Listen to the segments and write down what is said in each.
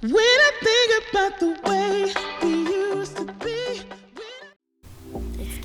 When I think about the way we used to be.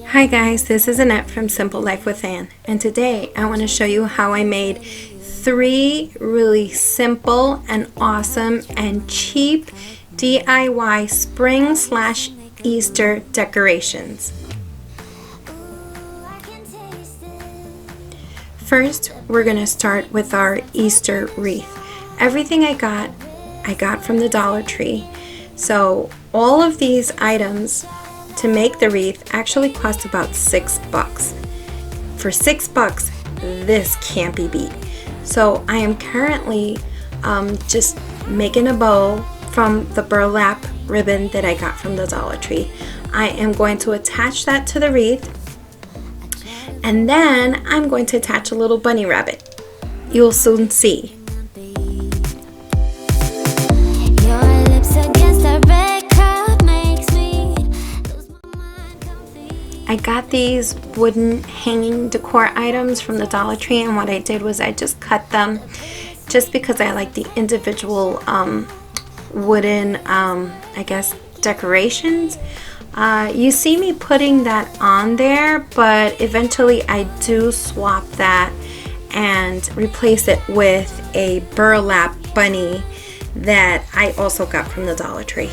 Hi guys, this is Annette from Simple Life with Ann, and today I want to show you how I made 3 really simple and awesome and cheap DIY spring/Easter decorations. First, we're going to start with our Easter wreath. Everything I got from the Dollar Tree. So all of these items to make the wreath actually cost about $6. For $6, this can't be beat. So I am currently just making a bow from the burlap ribbon that I got from the Dollar Tree. I am going to attach that to the wreath, and then I'm going to attach a little bunny rabbit. You'll soon see. I got these wooden hanging decor items from the Dollar Tree, and what I did was I just cut them just because I like the individual wooden, I guess, decorations. You see me putting that on there, but eventually I do swap that and replace it with a burlap bunny that I also got from the Dollar Tree.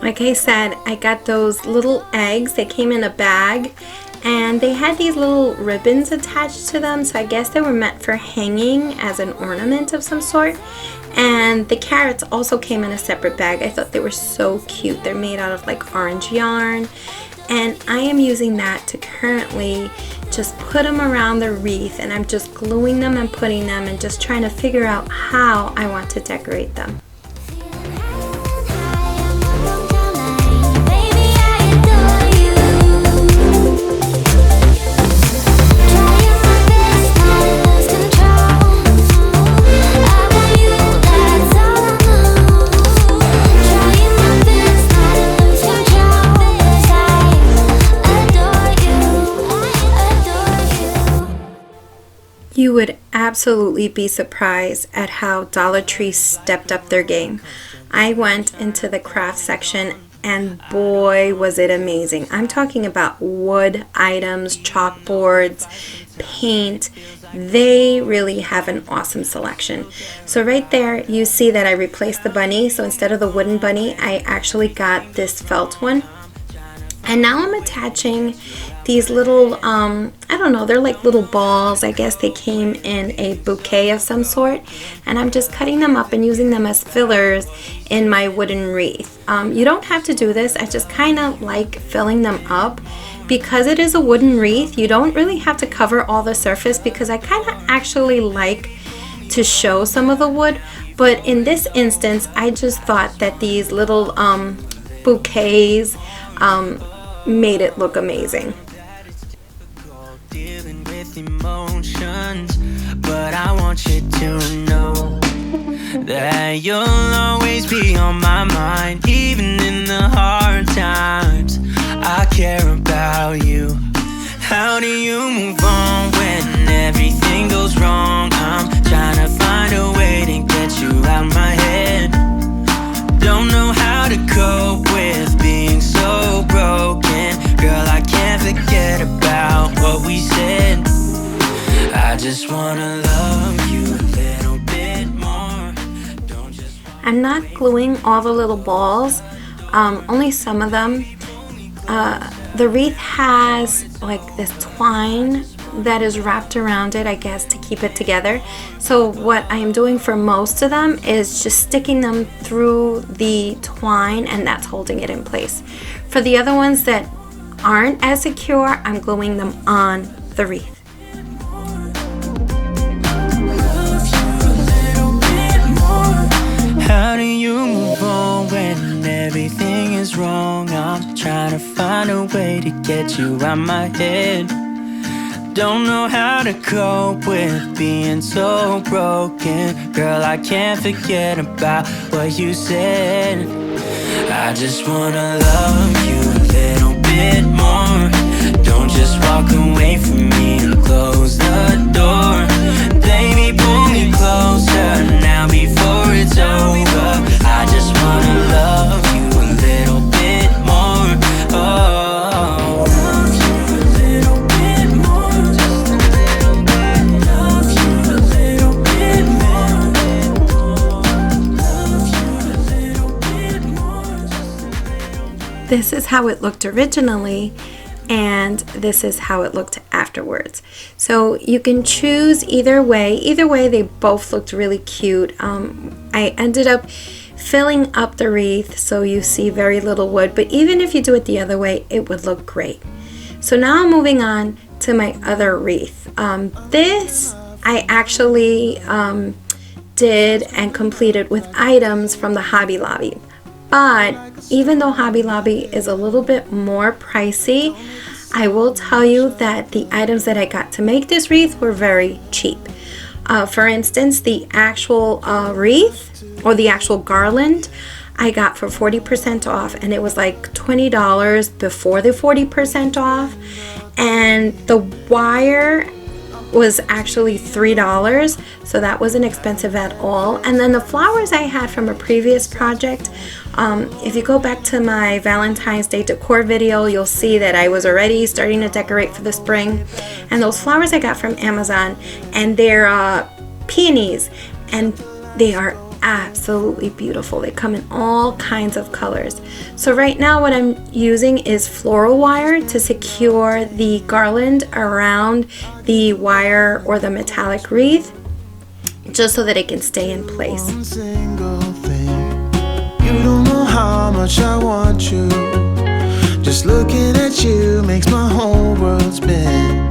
Like I said, I got those little eggs. They came in a bag and they had these little ribbons attached to them, so I guess they were meant for hanging as an ornament of some sort. And the carrots also came in a separate bag. I thought they were so cute. They're made out of like orange yarn, and I am using that to currently just put them around the wreath, and I'm just gluing them and putting them and just trying to figure out how I want to decorate them. You would absolutely be surprised at how Dollar Tree stepped up their game. I went into the craft section and boy was it amazing. I'm talking about wood items, chalkboards, paint. They really have an awesome selection. So right there you see that I replaced the bunny. So instead of the wooden bunny, I actually got this felt one. And now I'm attaching these little, I don't know, they're like little balls. I guess they came in a bouquet of some sort. And I'm just cutting them up and using them as fillers in my wooden wreath. You don't have to do this. I just kind of like filling them up. Because it is a wooden wreath, you don't really have to cover all the surface, because I kind of actually like to show some of the wood. But in this instance, I just thought that these little bouquets made it look amazing. Dealing with emotions, but I want you to know that you'll always be on my mind, even in the hard times. I care about you. How do you move on when everything goes wrong? I'm trying to find a way to get you out my head. Don't know how to cope with being so broken. Girl, I can't forget about what we said. I just wanna love you a little bit more. Don't just... I'm not gluing all the little balls, only some of them. The wreath has like this twine that is wrapped around it, I guess, to keep it together. So what I am doing for most of them is just sticking them through the twine, and that's holding it in place. For the other ones that aren't as secure, I'm gluing them on the wreath. Love you a little bit a way to get you out my head. Don't know how to cope with being so broken. Girl, I can't forget about what you said. I just wanna love you a little bit more. Don't just walk away from me and close the door. Baby, pull me closer now before it's over. I just wanna love you a little bit more. Oh. This is how it looked originally, and this is how it looked afterwards. So you can choose either way. Either way, they both looked really cute. I ended up filling up the wreath so you see very little wood, but even if you do it the other way, it would look great. So now I'm moving on to my other wreath. This I actually did and completed with items from the Hobby Lobby. But even though Hobby Lobby is a little bit more pricey, I will tell you that the items that I got to make this wreath were very cheap. For instance, the actual wreath or the actual garland I got for 40% off, and it was like $20 before the 40% off. And the wire was actually $3, so that wasn't expensive at all. And then the flowers I had from a previous project, if you go back to my Valentine's Day decor video, you'll see that I was already starting to decorate for the spring. And those flowers I got from Amazon, and they're peonies, and they are absolutely beautiful. They come in all kinds of colors. So right now what I'm using is floral wire to secure the garland around the wire or the metallic wreath, just so that it can stay in place. One single thing. You don't know how much I want you. Just looking at you makes my whole world spin.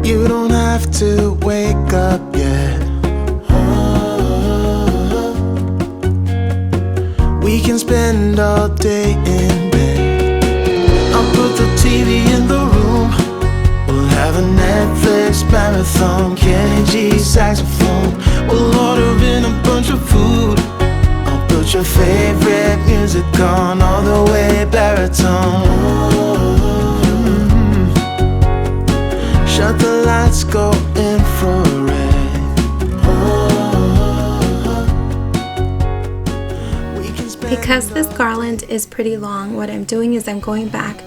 You don't have to wake up yet. We can spend all day in bed. I'll put the TV in the room. We'll have a Netflix marathon. Kenny G saxophone. We'll order in a bunch of food. I'll put your favorite music on all the way baritone. Shut the lights, go infrared. Because this garland is pretty long, what I'm doing is I'm going back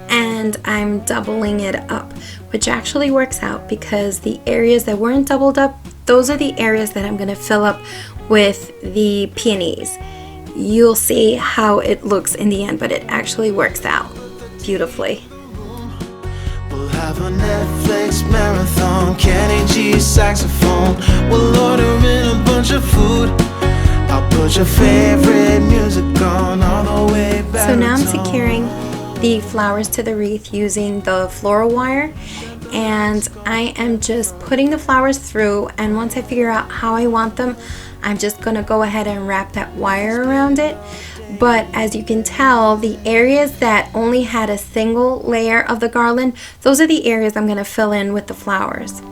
and I'm doubling it up, which actually works out because the areas that weren't doubled up, those are the areas that I'm going to fill up with the peonies. You'll see how it looks in the end, but it actually works out beautifully. We'll have a Netflix marathon, Kenny G saxophone. We'll order in a bunch of food. I'll put your favorite music on all the way back. So now I'm securing the flowers to the wreath using the floral wire, and I am just putting the flowers through, and once I figure out how I want them, I'm just gonna go ahead and wrap that wire around it. But as you can tell, the areas that only had a single layer of the garland, those are the areas I'm going to fill in with the flowers.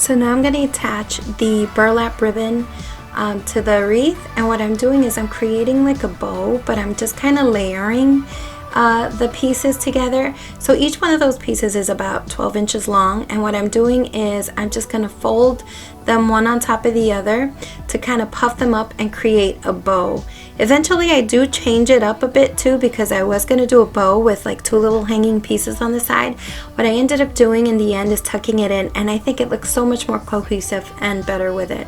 So now I'm going to attach the burlap ribbon to the wreath, and what I'm doing is I'm creating like a bow, but I'm just kind of layering the pieces together. So each one of those pieces is about 12 inches long, and what I'm doing is I'm just going to fold them one on top of the other to kind of puff them up and create a bow. Eventually I do change it up a bit too, because I was going to do a bow with like 2 little hanging pieces on the side. What I ended up doing in the end is tucking it in, and I think it looks so much more cohesive and better with it.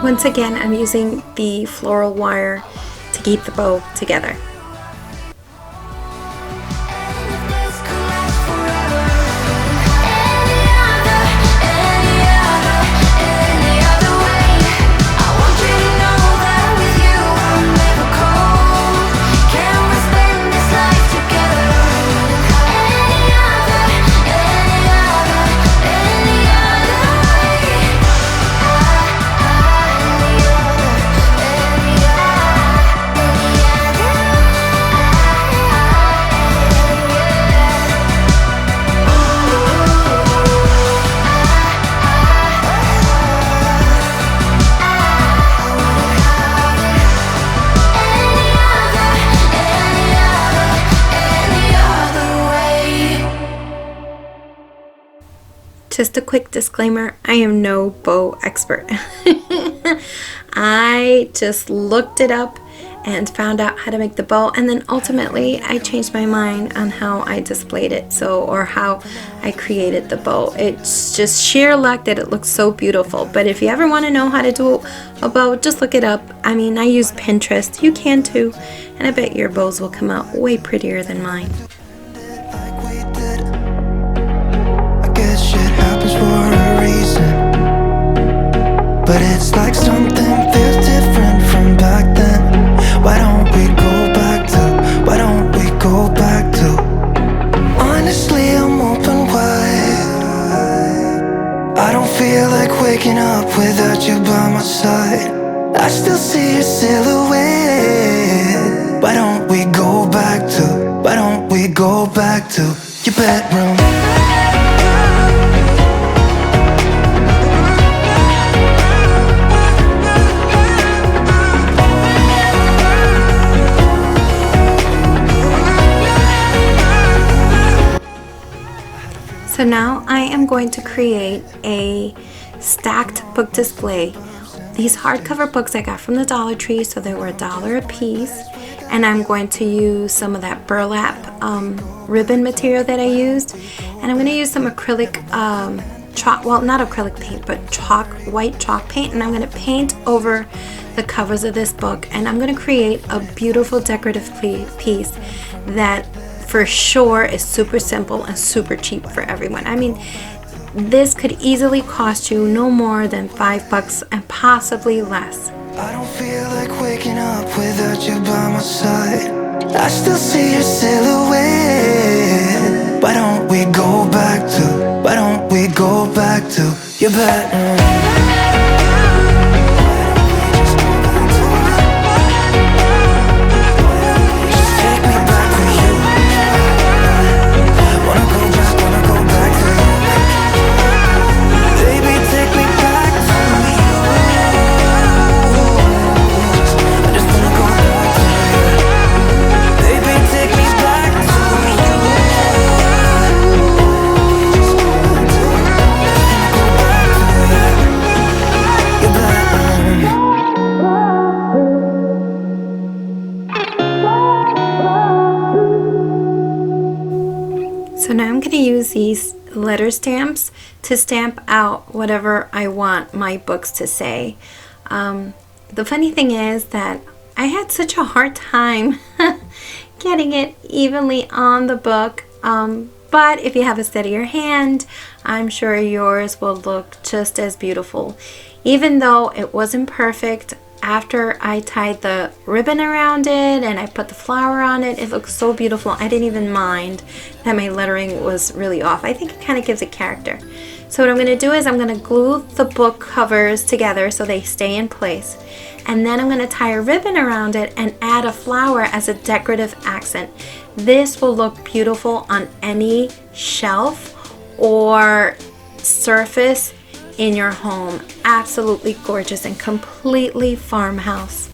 Once again, I'm using the floral wire to keep the bow together. Just a quick disclaimer, I am no bow expert. I just looked it up and found out how to make the bow, and then ultimately I changed my mind on how I displayed it, or how I created the bow. It's just sheer luck that it looks so beautiful. But if you ever want to know how to do a bow, just look it up. I mean, I use Pinterest, you can too, and I bet your bows will come out way prettier than mine. For a reason, but it's like something feels different from back then. Why don't we go back to, why don't we go back to? Honestly, I'm open wide. I don't feel like waking up without you by my side. I still see your silhouette. Why don't we go back to, why don't we go back to your bedroom? So now I am going to create a stacked book display. These hardcover books I got from the Dollar Tree, so they were $1 a piece. And I'm going to use some of that burlap ribbon material that I used. And I'm going to use some acrylic chalk, well, not acrylic paint, but white chalk paint. And I'm going to paint over the covers of this book. And I'm going to create a beautiful decorative piece that for sure is super simple and super cheap for everyone. I mean, this could easily cost you no more than $5 and possibly less. I don't feel like waking up without you by my side. I still see your silhouette. Why don't we go back to, why don't we go back to your bedroom? So now I'm going to use these letter stamps to stamp out whatever I want my books to say. The funny thing is that I had such a hard time getting it evenly on the book, but if you have a steadier hand, I'm sure yours will look just as beautiful. Even though it wasn't perfect, after I tied the ribbon around it and I put the flower on it, it looks so beautiful. I didn't even mind that my lettering was really off. I think it kind of gives it character. So what I'm going to do is I'm going to glue the book covers together so they stay in place. And then I'm going to tie a ribbon around it and add a flower as a decorative accent. This will look beautiful on any shelf or surface in your home. Absolutely gorgeous and completely farmhouse.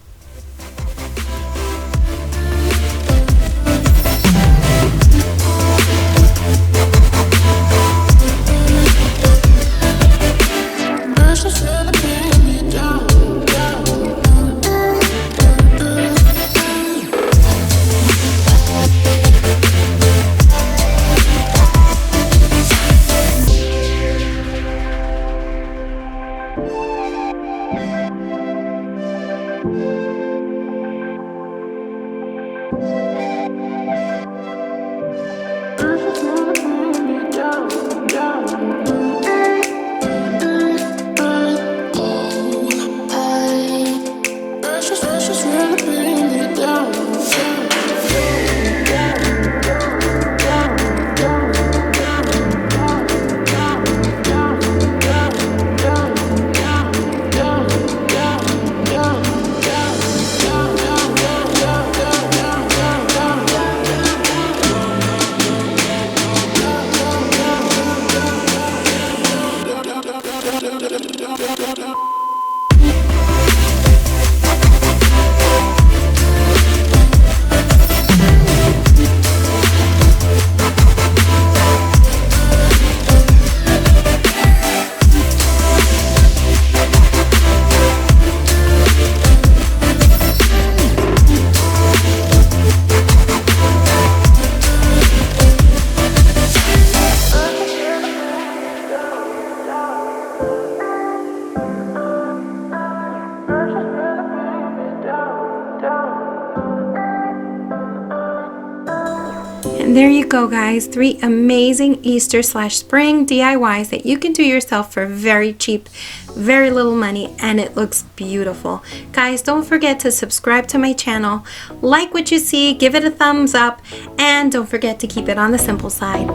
And there you go, guys, 3 amazing Easter/spring DIYs that you can do yourself for very cheap, very little money, and it looks beautiful. Guys, don't forget to subscribe to my channel, like what you see, give it a thumbs up, and don't forget to keep it on the simple side.